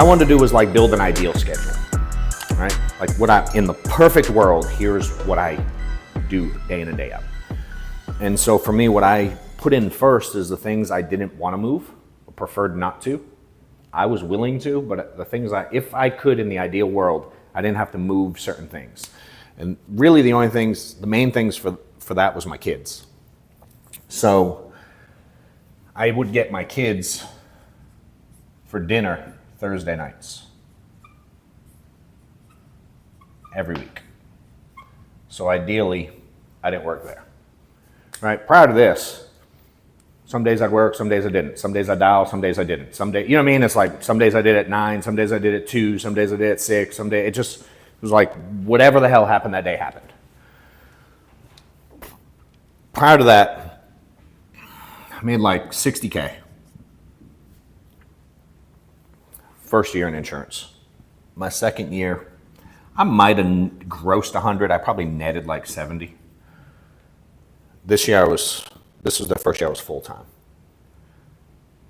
I wanted to do was like build an ideal schedule, right? Like in the perfect world, here's what I do day in and day out. And so for me, what I put in first is the things I didn't want to move or preferred not to. I was willing to, but the things if I could in the ideal world, I didn't have to move certain things. And really the main things for that was my kids. So I would get my kids for dinner Thursday nights every week. So ideally, I didn't work there, right? Prior to this, some days I'd work, some days I didn't. Some days I dial, some days I didn't. Some days, you know what I mean? It's like some days I did at 9, some days I did at 2, some days I did at 6, some days it was like whatever the hell happened that day happened. Prior to that, I made like $60K. First year in insurance. My second year, I might have grossed 100. I probably netted like 70. This was the first year I was full time.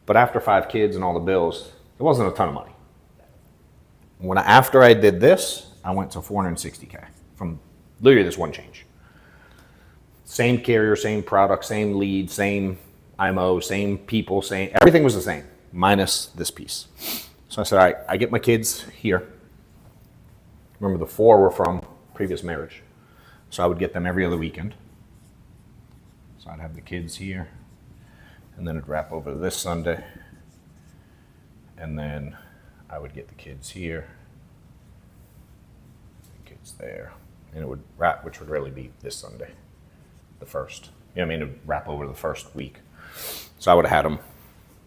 But after 5 kids and all the bills, it wasn't a ton of money. After I did this, I went to 460K from literally this one change. Same carrier, same product, same lead, same IMO, same people, everything was the same, minus this piece. So I said, all right, I get my kids here. Remember, the 4 were from previous marriage. So I would get them every other weekend. So I'd have the kids here, and then it'd wrap over this Sunday. And then I would get the kids here, the kids there, and it would wrap, which would really be this Sunday, the first. You know what I mean? It would wrap over the first week. So I would have had them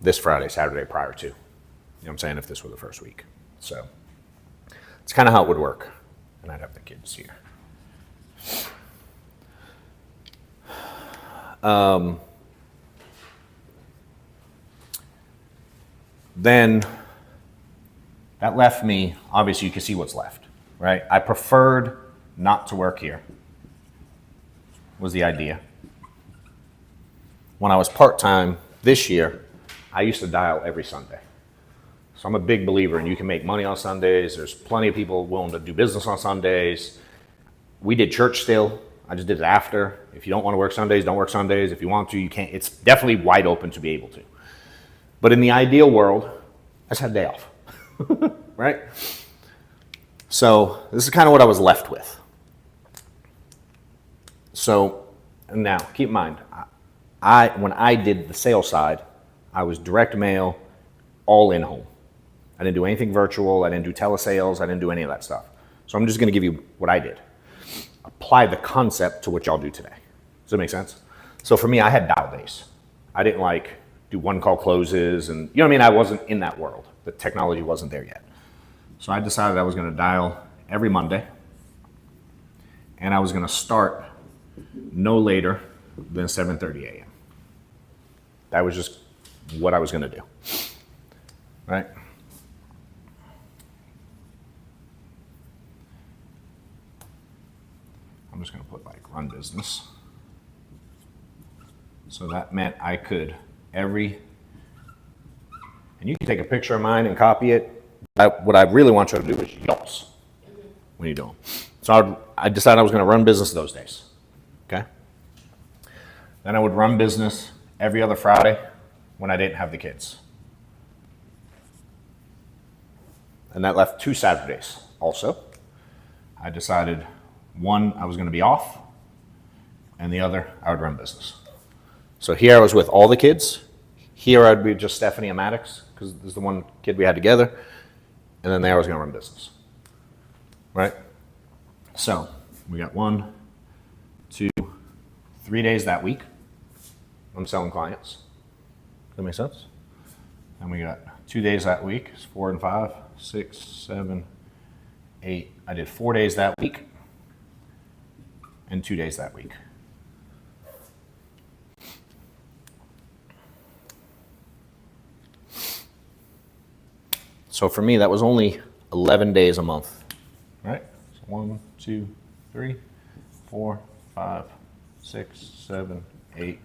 this Friday, Saturday prior to. You know what I'm saying? If this were the first week. So it's kind of how it would work. And I'd have the kids here. Then that left me, obviously you can see what's left, right? I preferred not to work here, was the idea. When I was part-time this year, I used to dial every Sunday. So I'm a big believer in you can make money on Sundays. There's plenty of people willing to do business on Sundays. We did church still. I just did it after. If you don't want to work Sundays, don't work Sundays. If you want to, you can't. It's definitely wide open to be able to. But in the ideal world, I just had a day off, right? So this is kind of what I was left with. So now, keep in mind, when I did the sales side, I was direct mail, all in home. I didn't do anything virtual. I didn't do telesales. I didn't do any of that stuff. So I'm just going to give you what I did. Apply the concept to what y'all do today. Does that make sense? So for me, I had dial days. I didn't do one call closes and, you know what I mean? I wasn't in that world. The technology wasn't there yet. So I decided I was going to dial every Monday, and I was going to start no later than 7:30 a.m. That was just what I was going to do, right? I'm just going to put run business. So that meant I could and you can take a picture of mine and copy it. What I really want you to do is y'all's when you do them. So I decided I was going to run business those days. Okay. Then I would run business every other Friday when I didn't have the kids. And that left 2 Saturdays also. I decided one, I was going to be off, and the other, I would run business. So here I was with all the kids. Here I'd be just Stephanie and Maddox, because this is the one kid we had together. And then there I was going to run business. Right? So we got 1, 2, 3 days that week. I'm selling clients. Does that make sense? And we got 2 days that week. It's 4 and 5, 6, 7, 8. I did 4 days that week and 2 days that week. So for me, that was only 11 days a month, right? So 1, 2, 3, 4, 5, 6, 7, 8,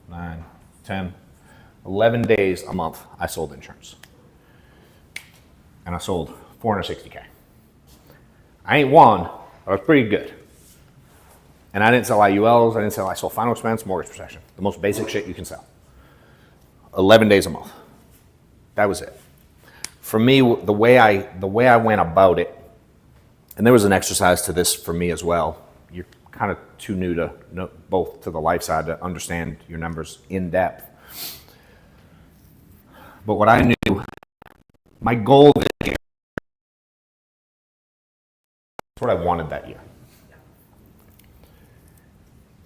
9, 10, 11 days a month I sold insurance. and I sold 460K. I ain't won, but I was pretty good. And I didn't sell IULs, I sold final expense, mortgage protection. The most basic shit you can sell. 11 days a month. That was it. For me, the way I went about it, and there was an exercise to this for me as well. You're kind of too new to know, both to the life side to understand your numbers in depth. But what I knew, my goal this year, that's what I wanted that year.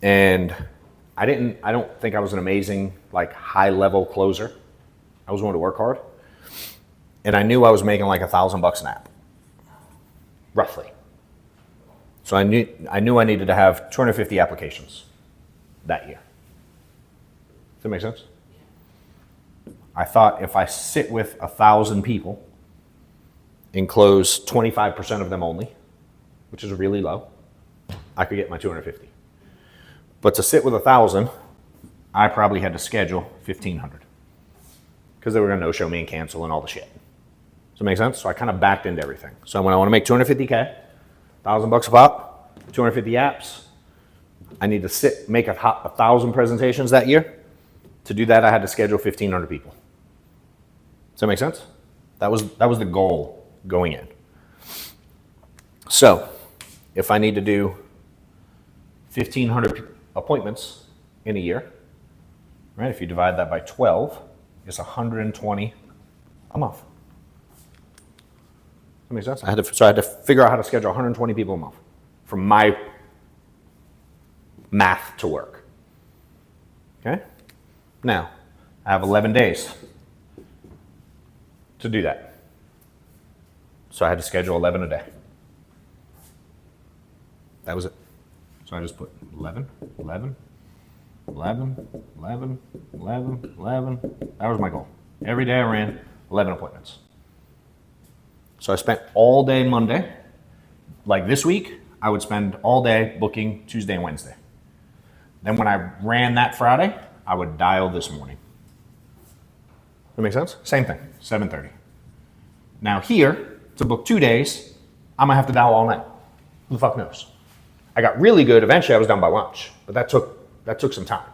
And I don't think I was an amazing, like, high level closer. I was willing to work hard. And I knew I was making like $1,000 an app, roughly. So I knew I needed to have 250 applications that year. Does that make sense? I thought if I sit with 1,000 people and close 25% of them only, which is really low, I could get my 250. But to sit with 1,000, I probably had to schedule 1,500 because they were going to no-show me and cancel and all the shit. Does that make sense? So I kind of backed into everything. So when I want to make 250K, $1,000 a pop, 250 apps, I need to make 1,000 presentations that year. To do that, I had to schedule 1,500 people. Does that make sense? That was the goal going in. So if I need to do 1,500 appointments in a year, right? If you divide that by 12, it's 120 a month. That makes sense? So I had to figure out how to schedule 120 people a month for my math to work. Okay? Now, I have 11 days to do that. So I had to schedule 11 a day. That was it. So I just put 11, 11, 11, 11, 11, 11. That was my goal. Every day I ran 11 appointments. So I spent all day Monday. Like this week, I would spend all day booking Tuesday and Wednesday. Then when I ran that Friday, I would dial this morning. That make sense? Same thing, 7:30. Now here, to book 2 days, I'm gonna have to dial all night. Who the fuck knows? I got really good. Eventually I was done by lunch, but that took some time.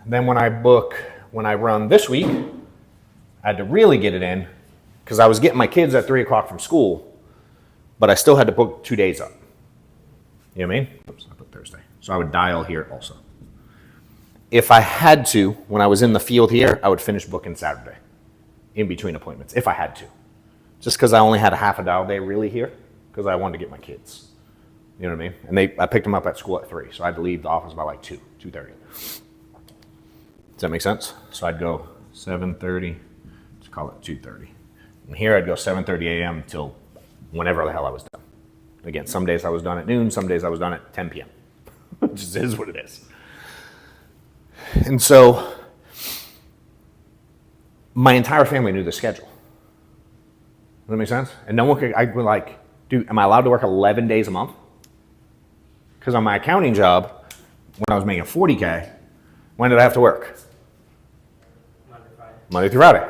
Then when I run this week, I had to really get it in because I was getting my kids at 3 o'clock from school, but I still had to book 2 days up. You know what I mean? Oops, I put Thursday. So I would dial here also. If I had to, when I was in the field here, I would finish booking Saturday in between appointments, if I had to. Just because I only had a half a dial day really here, because I wanted to get my kids. You know what I mean? And I picked them up at school at 3, so I had to leave the office by like 2:30. Does that make sense? So I'd go 7:30, let's call it 2:30. And here I'd go 7:30 a.m. till whenever the hell I was done. Again, some days I was done at noon, some days I was done at 10 p.m. It just is what it is. And so my entire family knew the schedule. Does that make sense? And no one could, I'd be like, dude, am I allowed to work 11 days a month? Because on my accounting job, when I was making 40K, when did I have to work? Monday through Friday.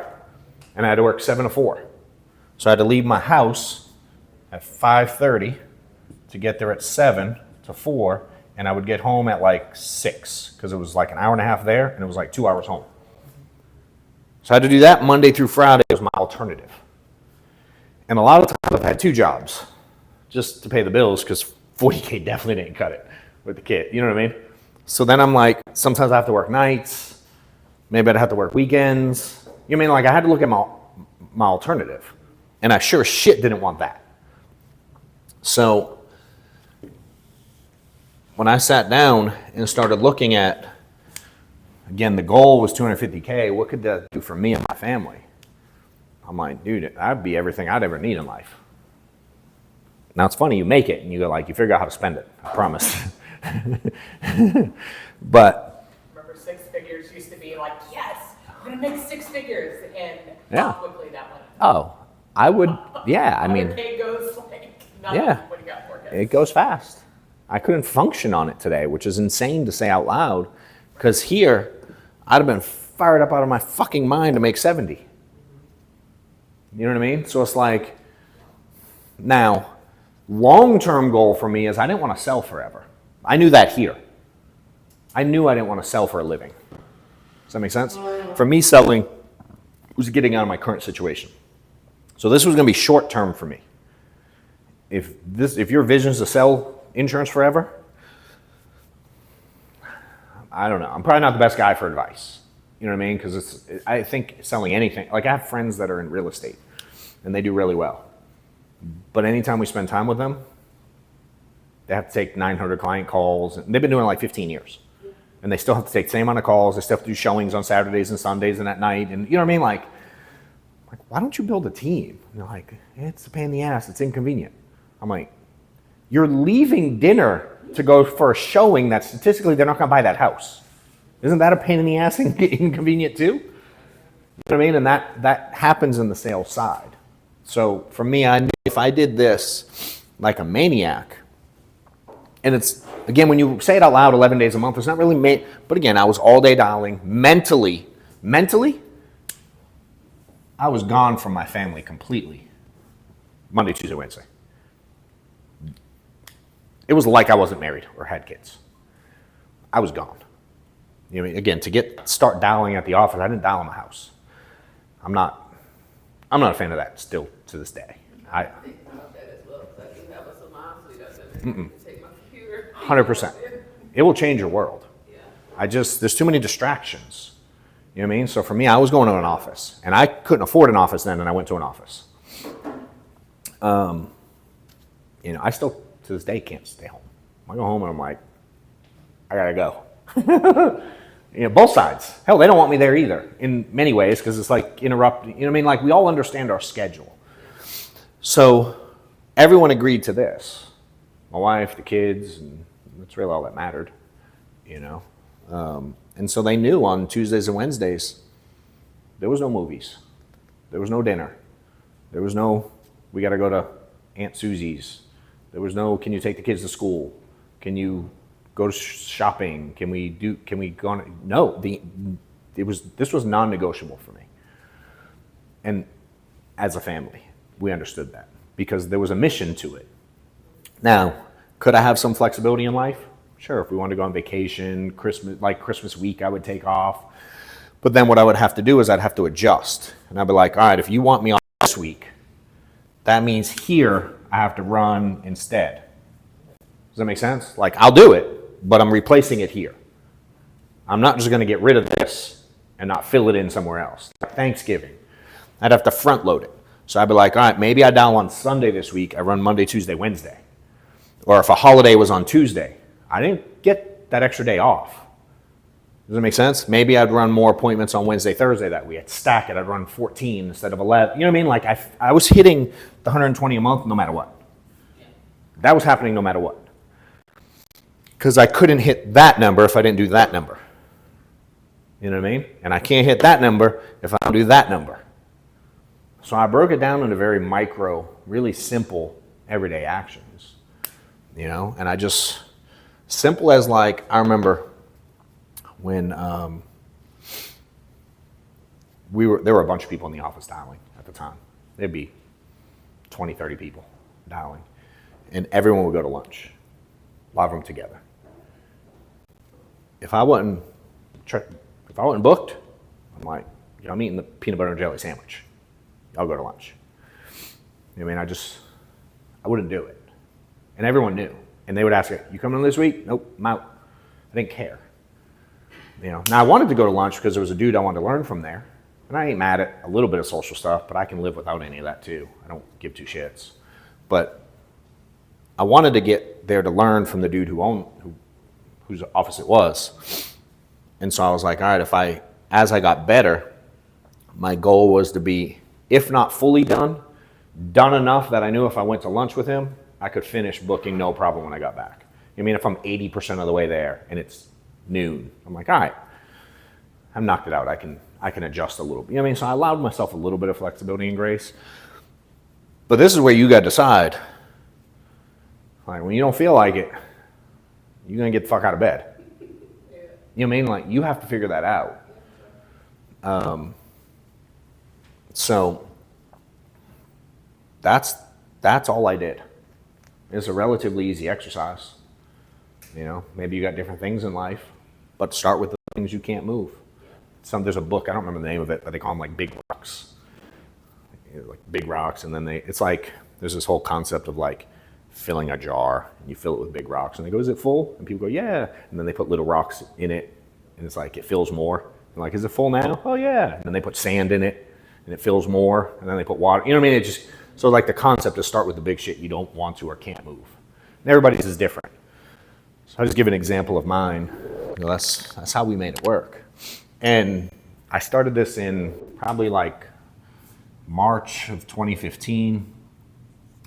And I had to work 7 to 4. So I had to leave my house at 5:30 to get there at 7 to 4, and I would get home at like 6 because it was like an hour and a half there and it was like 2 hours home. So I had to do that Monday through Friday as my alternative. And a lot of times I've had 2 jobs just to pay the bills because 40K definitely didn't cut it with the kid. You know what I mean? So then I'm like, sometimes I have to work nights. Maybe I'd have to work weekends. You know what I mean? Like I had to look at my alternative. And I sure as shit didn't want that. So when I sat down and started looking at, again, the goal was 250K. What could that do for me and my family? I'm like, dude, that'd be everything I'd ever need in life. Now it's funny, you make it and you go like, you figure out how to spend it. I promise. But remember 6 figures used to be like, yes, I'm gonna make 6 figures, and yeah. how quickly that went. Oh, I would, yeah, I mean. 100K goes like nothing Yeah, when you got 4 kids. it goes fast. I couldn't function on it today, which is insane to say out loud, because here, I'd have been fired up out of my fucking mind to make 70. You know what I mean? So it's like, now, long-term goal for me is I didn't want to sell forever. I knew that here. I knew I didn't want to sell for a living. Does that make sense? For me, selling was getting out of my current situation. So this was going to be short-term for me. If your vision is to sell insurance forever, I don't know. I'm probably not the best guy for advice. You know what I mean? Because I think selling anything, like I have friends that are in real estate and they do really well. But anytime we spend time with them, they have to take 900 client calls. And they've been doing it like 15 years. And they still have to take the same amount of calls. They still have to do showings on Saturdays and Sundays and at night. And you know what I mean? Like why don't you build a team? And they're like, it's a pain in the ass. It's inconvenient. I'm like, you're leaving dinner to go for a showing that statistically they're not going to buy that house. Isn't that a pain in the ass and inconvenient too? You know what I mean? And that happens in the sales side. So for me, I knew if I did this like a maniac, and it's, again, when you say it out loud 11 days a month, it's not really, but again, I was all day dialing. Mentally, I was gone from my family completely. Monday, Tuesday, Wednesday. It was like I wasn't married or had kids. I was gone. You know what I mean? Again, to start dialing at the office, I didn't dial in my house. I'm not a fan of that still to this day. I think about that as well. I do have a salon, so you got to take my computer. 100%. It will change your world. Yeah. There's too many distractions. You know what I mean? So for me, I was going to an office, and I couldn't afford an office then, and I went to an office. I still to this day can't stay home. I go home and I'm like, I gotta go. Both sides. Hell, they don't want me there either in many ways because it's like interrupting. You know what I mean? Like we all understand our schedule. So everyone agreed to this. My wife, the kids, and that's really all that mattered. And so they knew on Tuesdays and Wednesdays, there was no movies. There was no dinner. There was no, we got to go to Aunt Susie's. There was no, can you take the kids to school? Can you go to shopping? Can we go on? No, this was non-negotiable for me. And as a family, we understood that because there was a mission to it. Now, could I have some flexibility in life? Sure, if we wanted to go on vacation, Christmas week, I would take off. But then what I would have to do is I'd have to adjust. And I'd be like, all right, if you want me off this week, that means here I have to run instead. Does that make sense? Like, I'll do it, but I'm replacing it here. I'm not just going to get rid of this and not fill it in somewhere else. Like Thanksgiving, I'd have to front load it. So I'd be like, all right, maybe I dial on Sunday this week. I run Monday, Tuesday, Wednesday. Or if a holiday was on Tuesday, I didn't get that extra day off. Does that make sense? Maybe I'd run more appointments on Wednesday, Thursday that week. I'd stack it. I'd run 14 instead of 11. You know what I mean? Like I was hitting the 120 a month no matter what. That was happening no matter what. Because I couldn't hit that number if I didn't do that number. You know what I mean? And I can't hit that number if I don't do that number. So I broke it down into very micro, really simple, everyday actions. And I just, simple as like, I remember when there were a bunch of people in the office dialing at the time. There'd be 20, 30 people dialing. And everyone would go to lunch. A lot of them together. If I wasn't booked, I'm like, I'm eating the peanut butter and jelly sandwich. I'll go to lunch. I mean, I wouldn't do it. And everyone knew. And they would ask, you coming this week? Nope, I'm out. I didn't care. Now I wanted to go to lunch because there was a dude I wanted to learn from there. And I ain't mad at a little bit of social stuff, but I can live without any of that too. I don't give two shits. But I wanted to get there to learn from the dude whose office it was. And so I was like, all right, as I got better, my goal was to be, if not fully done enough that I knew if I went to lunch with him, I could finish booking no problem when I got back. I mean, if I'm 80% of the way there and it's noon, I'm like, all right, I've knocked it out. I can adjust a little bit. You know what I mean? So I allowed myself a little bit of flexibility and grace. But this is where you got to decide. Like, when you don't feel like it, you're going to get the fuck out of bed. You know what I mean? Like, you have to figure that out. So that's all I did. It's a relatively easy exercise. You know, maybe you got different things in life, but start with the things you can't move. There's a book, I don't remember the name of it, but they call them like big rocks. You know, like big rocks, and then it's like, there's this whole concept of like filling a jar, and you fill it with big rocks, and they go, is it full? And people go, yeah. And then they put little rocks in it, and it's like, it fills more. And like, is it full now? Oh yeah. And then they put sand in it, and it fills more, and then they put water. You know what I mean? It just, so like the concept is start with the big shit you don't want to or can't move. And everybody's is different. So I'll just give an example of mine. You know, that's how we made it work. And I started this in probably like March of 2015,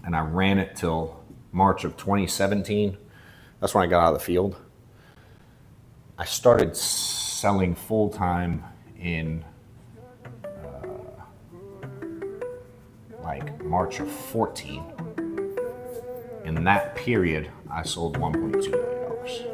and I ran it till March of 2017. That's when I got out of the field. I started selling full time in like March of 14. In that period, I sold $1.2 million.